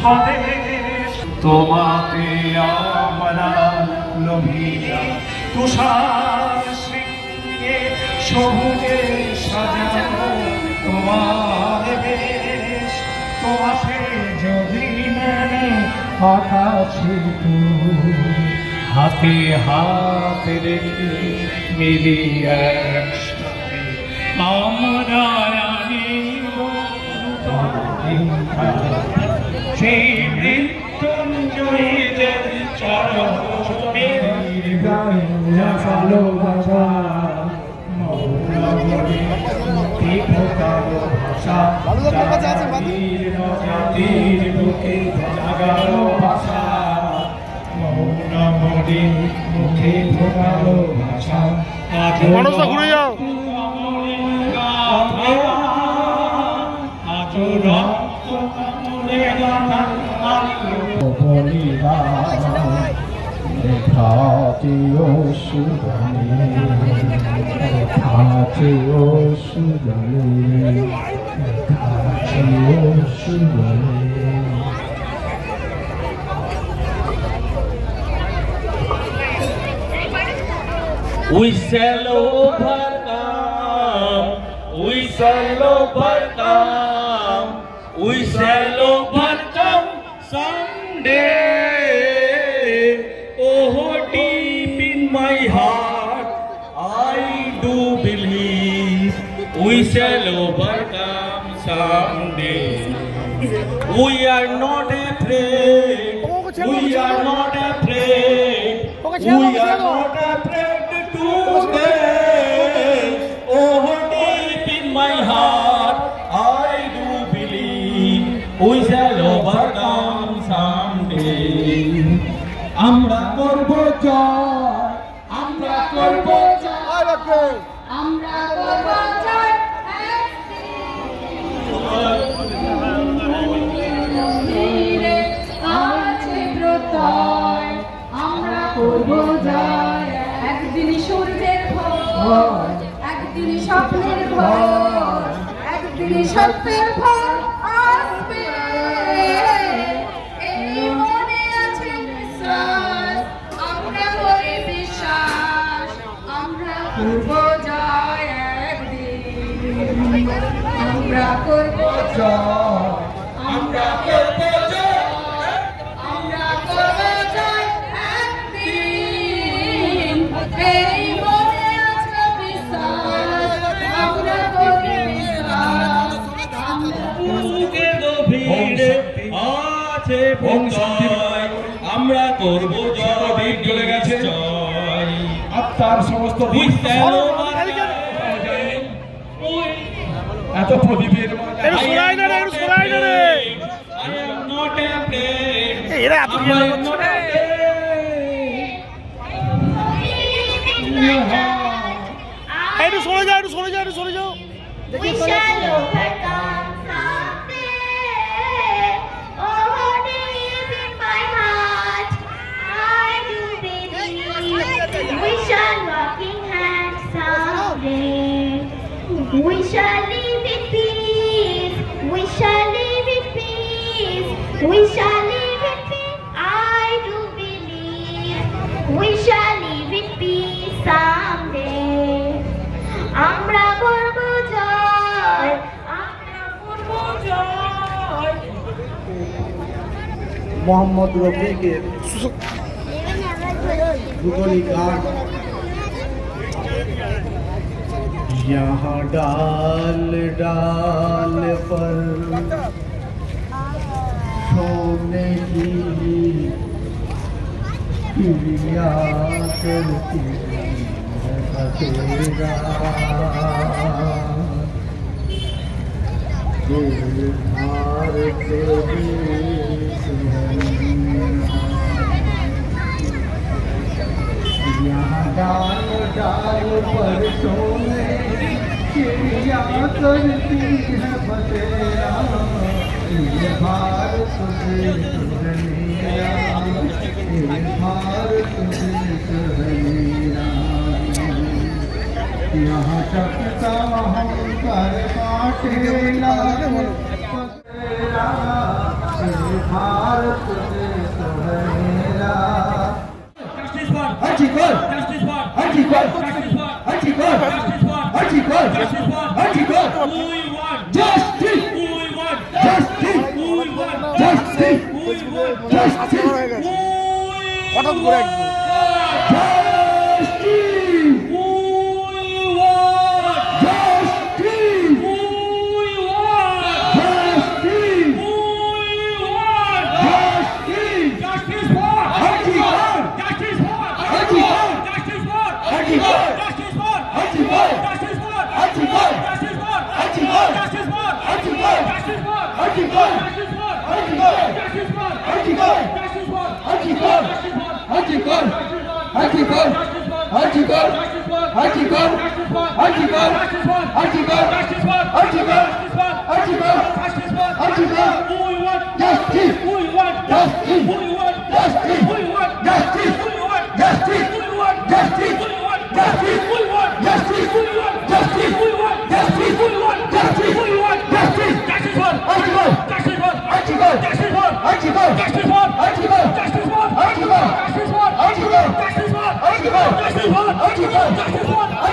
স্বদেশ তোমাতে আমরা লোভিয়া তুষার শৃঙ্গে সবুজে সাজানো তোমার বেশ তোমাকে যদি মেনে আকাশে হাতে হাত রেখে মিলি একসাথে আমরা আনিব সেই মৃত্যুঞ্জয়ীদের চরণে ভালোবাসা জাতির বুকে জাগালো ভাষা মৌনমণি মুখে ঢোকালো ভাষা মানুষটা ঘুরে যাও We shall overcome, we shall overcome, we shall overcome someday. Oh, deep in my heart, I do believe we shall overcome someday. We are not afraid, we are not afraid, we are not afraid. Oh, deep in my heart, I do believe we shall overcome someday. Amra korbo joy, amra korbo joy, amra korbo joy. আছে প্রত্যয় আমরা করব জয় একদিন সূর্যের ভোর একদিন স্বপ্নের ভোর একদিন সত্যের ভোর আসবে এই মনে আছে বিশ্বাস আমরা করি বিশ্বাস আমরা করব জয় একদিন আমরা করব জয় আমরা করব আমরা করব জয় একদিন এই মনে আছে বিশ্বাস আমরা করি বিশ্বাস বুকে গভীরে আছে প্রত্যয় আমরা করব জয় চলে গেছে আত্মার সমস্ত এত প্রদীপের সরে যাও একটু সরে যাও একটু সরে যাও We shall overcome someday. Oh, deep in my heart, I do believe we shall walk in hand someday. We shall live in peace. We shall live in peace. We shall live in peace. I do believe we shall live in peace someday. আমরা করব জয় আমরা করব জয় मोहम्मद रफी के भूगोली घाट यहाँ डाल डाल पर सोने की चिड़िया चलती तेरा भारत यहाँ डाल डाल पर सोने चिड़िया करती है बसेरा भारत भारत यहाँ चकता हम कर काटेला भारत देश है मेरा। Justice for Article, justice for article, justice for article, justice for article, justice for article. who we want Justice, who we want justice, who we want justice, who we want justice, হঠাৎ করে একদম justice. who we want Justice! who we want Justice! who we want Justice! justice for Article! justice for Article! justice for Article! justice for Article! justice for Article! justice for Article! justice for Article! justice for Article! justice for Article! justice for Article! justice for Article! Article! Article! Article! Article! Article! Article! Article! Article! who we want Justice! who we want Justice! who we want Justice! who we want Justice! who we want Justice! who we want Justice! who we want Justice! who we want Justice! who we want Justice! who we want Justice! who we want Justice! who we want Justice! justice for Article! justice for Article! justice for Article! justice for Article! justice for Article! justice for Article! justice for Article!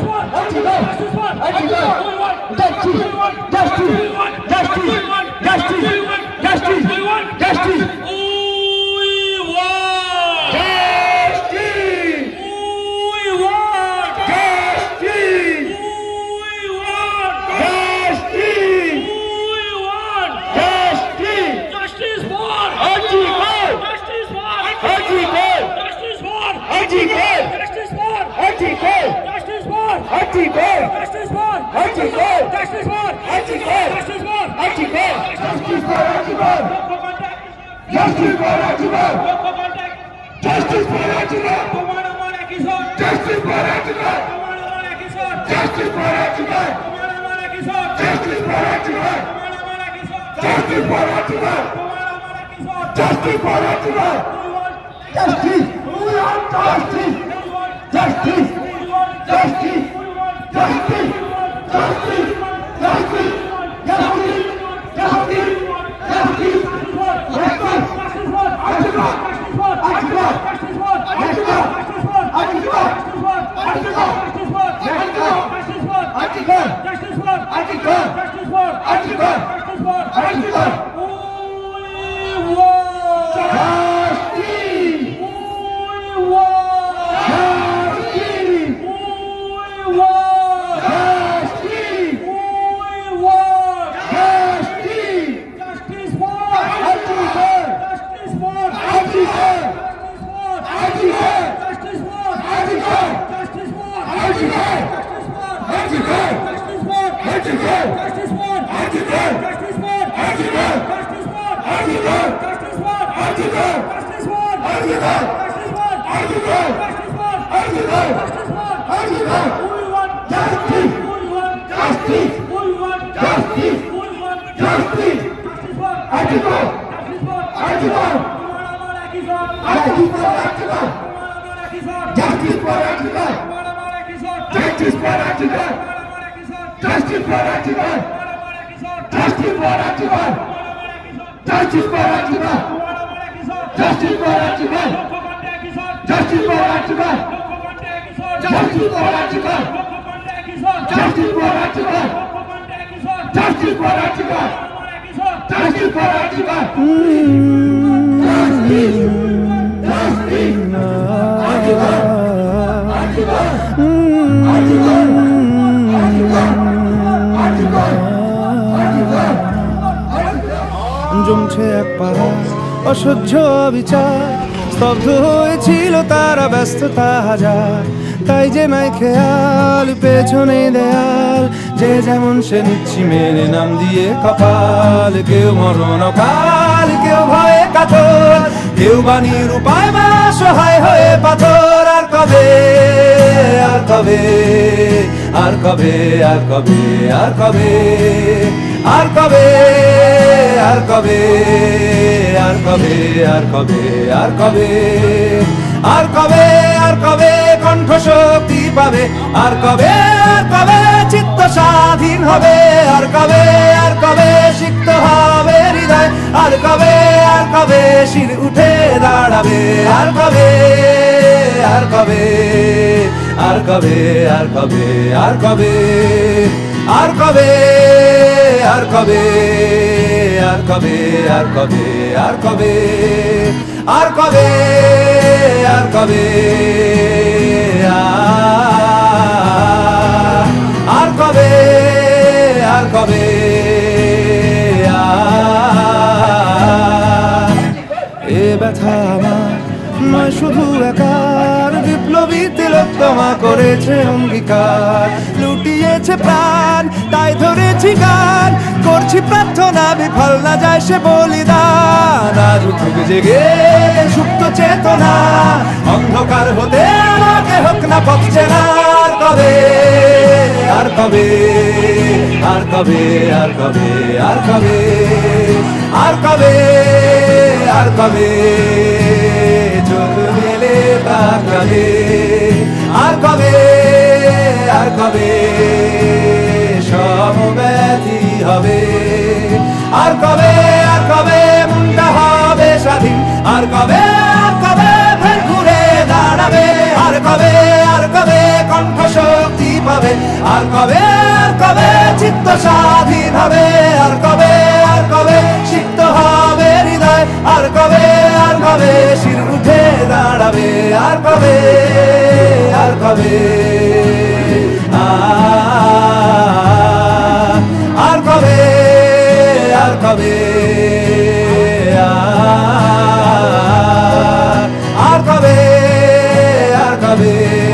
justice for Article! justice for Article! justice for Article! justice for Article! who we want Justice! who we want Justice! who we want Justice! who we want Justice! who we want Justice! who we want Justice! who we want Justice! who we want Justice! who we want Justice! who we want Justice! justice for Article! justice for Article! justice for Article! justice for Article! justice for Article! justice for Article! justice for Article! justice for Article! Justice for Article! local contact Justice for Article! local contact Justice for Article! তোমার আমার একই স্বর Justice for Article! তোমার আমার একই স্বর Justice for Article! তোমার আমার একই স্বর Justice for Article! তোমার আমার একই স্বর Justice for Article! তোমার আমার একই স্বর Justice for Article! we want Justice! We want justice! we want Justice! we want Justice! we want Justice! Justice! Justice! Justice! Justice! Justice! জমছে এক পাহাড় অসহ্য বিচার স্তব্ধ হয়েছিল তারা ব্যস্ততা হাজার তাই যে নাই খেয়াল পেছনে দেয়াল যে যেমন সে নিচ্ছি মেনে নাম দিয়ে কপাল কেউ মরণ কাল কেউ ভয়ে কাতর কেউ বাণীর উপায় বা সহায় হয়ে পাথর আর কবে আর কবে আর কবে আর কবে আর কবে আর কবে আর কবে আর কবে আর কবে আর কবে আর কবে আর কবে কণ্ঠ শক্তি পাবে আর কবে চিত্ত স্বাধীন হবে আর কবে সিক্ত হবে হৃদয় আর কবে আর কবে আর কবে আর কবে আর কবে আর কবে আর কবে আর কবে আর কবে আর কবে আর কবে আর কবে আর কবে আর কবে আর কবে এ ব্যথা আমার নয় শুধু একার, বিপ্লবী তিলোত্তমা করেছে অঙ্গীকার, লুটিয়েছে প্রাণ তাই ধরেছি গান, করছি প্রার্থনা বিফল না যায় সে বলিদান। আজ উঠুক জেগে সুপ্ত চেতনা, অন্ধকার হতে আমাকে হোক না পথছে না। আর কবে আর কবে আর কবে আর কবে আর কবে আর কবে আর কবে চোখ মেলে তাকাবে। আর কবে আর কবে সমব্যথী হবে। আর কবে মনটা হবে স্বাধীন। আর কবে ফের ঘুরে দাঁড়াবে। আর কবে কণ্ঠ শক্তি পাবে। আর কবে চিত্ত স্বাধীন হবে। আর কবে সিক্ত হবে হৃদয়। আর কবে শির উঠে দাঁড়াবে। আর কবে আর কবে আর কবে আর কবে আর কবে আর কবে